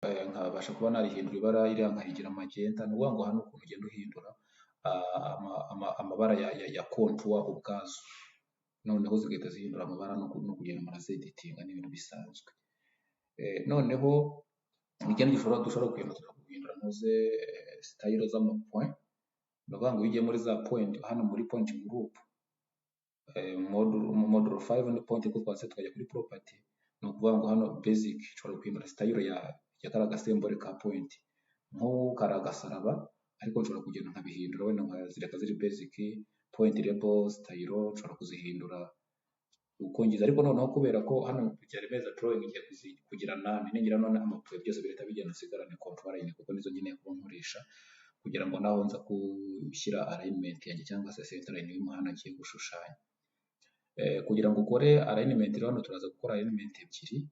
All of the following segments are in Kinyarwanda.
nkabasha kuba narihindura ibara iriya nkarigira magenta. Ni ukuvuga ngo hano ukuntu ugenda uhindura amabara ya contour ubwazo, noneho zigahita zihindura amabara no kugenda murazeditinga n'ibintu bisanzwe. Noneho ikindi dushobora guhindura noze style z'amapoint. Ni ukuvuga ngo iyo ugiye muri za point, hano muri point group module 5 ni point ko twase tukajya kuri property. Ni ukuvuga ngo hano basic ushobora guhindura style ya kara gasembore ka point, nko kara gasaraba, ariko nshobora kugenda nkabihindura wenda nkazireka ziri basic point label style, nshobora kuzihindura uko ngize. Ariko noneho kubera ko hano byari meza drawing igiye kugira nane ningira none amapoint byose bireta bigenda sigarane contour line, kuko nizo nkeneye kuba nkoresha kugira ngo naho nza gushyira alignment yanjye cyangwa se center line y'umuhanda ngiye gushushanya. Kugira ngo ukore alignment rero hano turaza gukora alignment ebyiri,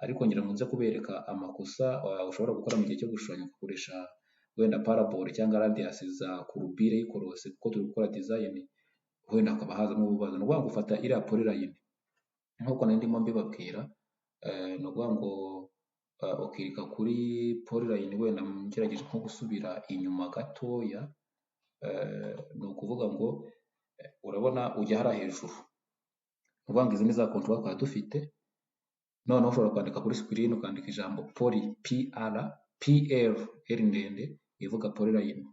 ariko ngira ngo nze kubereka amakosa ushobora gukora mu gihe cyo gushushanya ugakoresha wenda parabole cyangwa radius za kurubire y'ikorose, kuko turi gukora design wenda hakaba hazamo ububazo. Ni ukuvuga ngo ufata iriya polyline nk'uko nari ndimo mbibabwira, ni ukuvuga ngo ukirika kuri polyline wenda ngerageje nko gusubira inyuma gatoya, ni ukuvuga ngo urabona ujya hariya hejuru. Ni ukuvuga ngo izi ni za contour twari dufite, noneho ushobora kwandika kuri screen ukandika ijambo poly PL ndende ivuga polyline,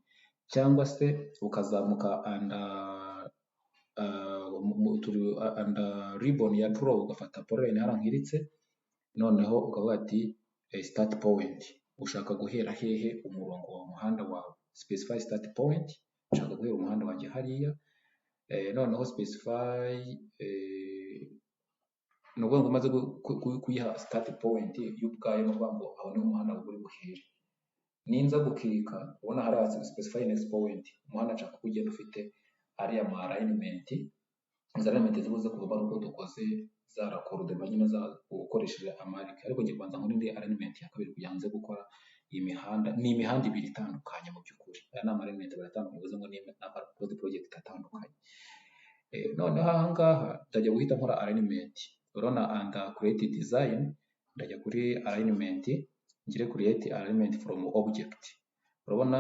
cyangwa se ukazamuka under ribbon ya draw ugafata polyline harangiritse, noneho ukavuga ati start point, ushaka guhera hehe umurongo wa muhanda wawe, specify start point, ushaka guhera umuhanda wanjye hariya, noneho specify ni ukuvuga ngo umaze kuyiha start point y'ubwayo, ni ukuvuga ngo aho niho umuhanda uri buhere. Ninza gukirika ubona hariya specify next point, umuhanda nshaka ko ugenda ufite ariya ma alignment, izo alignment zibuze kuva ari uko dukoze za raccord nyine za ukoresheje amarike. Ariko ngiye kubanza muri indi alignment ya kabiri kugira ngo nze gukora iyi mihanda. Ni imihanda ibiri itandukanye mu by'ukuri, aya ni alignment baratandukanye, bivuze ngo ni project atandukanye. Noneho aha ngaha ndajya guhita nkora alignment. Urabona under create design ndajya kuri alignment, ngire create alignment from object. Urabona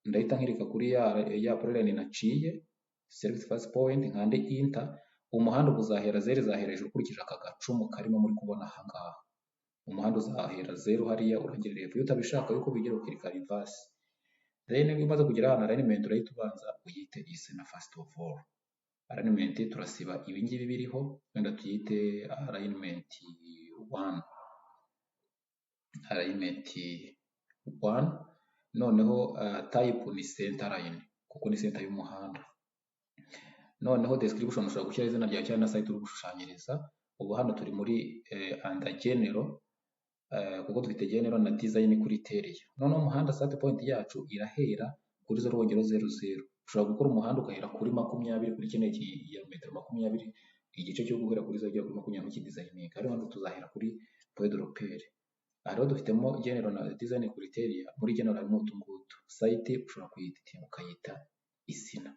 ndahita nkirika kuri ya polyline naciye, select first point, nkande enter. Umuhanda uzahera zero, zahera hejuru ukurikije aka gacumu karimo muri kubona aha ngaha. Umuhanda uzahera zero hariya urangirira hepfo. Iyo utabishaka yuko bigera ukirika reverse. Then iyo umaze kugera hano alignment urahita ubanza uyite isena first of all. Alignment turasiba ibi ngibi biriho, wenda tuyite alignment 1. Alignment 1. Noneho type ni center line, kuko ni center y'umuhanda. Noneho description ushobora gushyira izina ryawe cyangwa na site uri gushushanyiriza. Ubu hano turi muri under general, kuko dufite general na design kuri teriya. Noneho umuhanda start point yacu irahera kuri 0.00. Ushobora gukora umuhanda ugahera kuri 20 kuri kene ya metero 20, igice cyo guhera kuri 0 kuri 20 cy'idesigning. Hariho hano tuzahera kuri point de repere. Hariho dufitemo general na design kuri teriya. Muri general harimo utungutu. Site ushobora kuyitinga ukayita isina.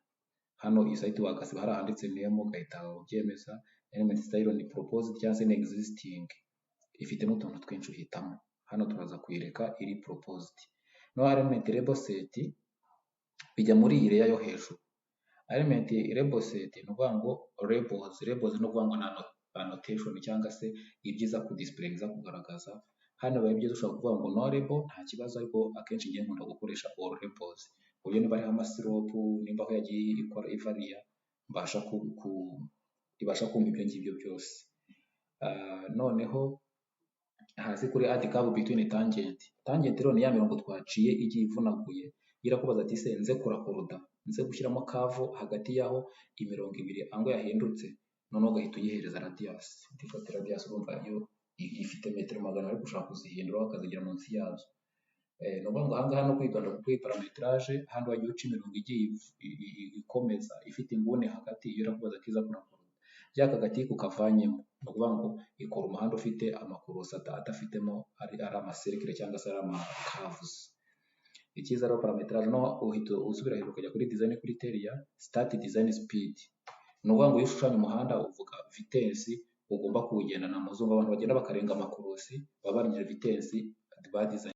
Hano iyi site wakasiba hari ahanditse name ugahita ubyemeza. Element style ni proposed cyangwa se existing, ifitemo utuntu twinshi uhitamo. Hano turaza kuyireka iri proposed. No element label set bijya muri iyi layer yo hejuru. Element label set ni ukuvuga ngo labels ni ukuvuga ngo na annotation cyangwa se ibyiza ku display biza kugaragaza. Hano biba byiza ushobora kuvuga ngo no label nta kibazo, ariko akenshi ngiye nkunda gukoresha all labels. Uburyo niba ari amaslope, nimba aho yagiye ikora ivaria, ibasha kumva ibyo ngibyo byose. Noneho hasi kuri add curve between tangent. Tangent rero ni ya mirongo twaciye igiye ivunaguye. Irakubaza ati se nze kurakoroda, nze gushyiramo curve hagati yaho imirongo ibiri ango yahindutse, noneho ugahita uyihereza radius. Tifate radius urumva iyo ifite metero 100 ariko ushaka kuzihindura akazigira munsi yazo. No ngo aha ngaha no kwigana kuri parametrage, handi wagiye uca imirongo igiye ikomeza ifite inguni hagati, iyo irakubaza ati za kurakoroda. Bya kagati kukavanyemo, no kuvuga ngo ikora umuhanda ufite amakorosa adafitemo ari amaserikire cyangwa se ari amakavuzi. Icyiza rero parametrage no uhita usubira hejuru ukajya kuri design kuri teriya, start design speed. No kuvuga ngo iyo ushushanya umuhanda uvuga vitesse ugomba kuwugendana. Muzungu abantu bagenda bakarenga amakorosi baba barangije vitesse badizayini.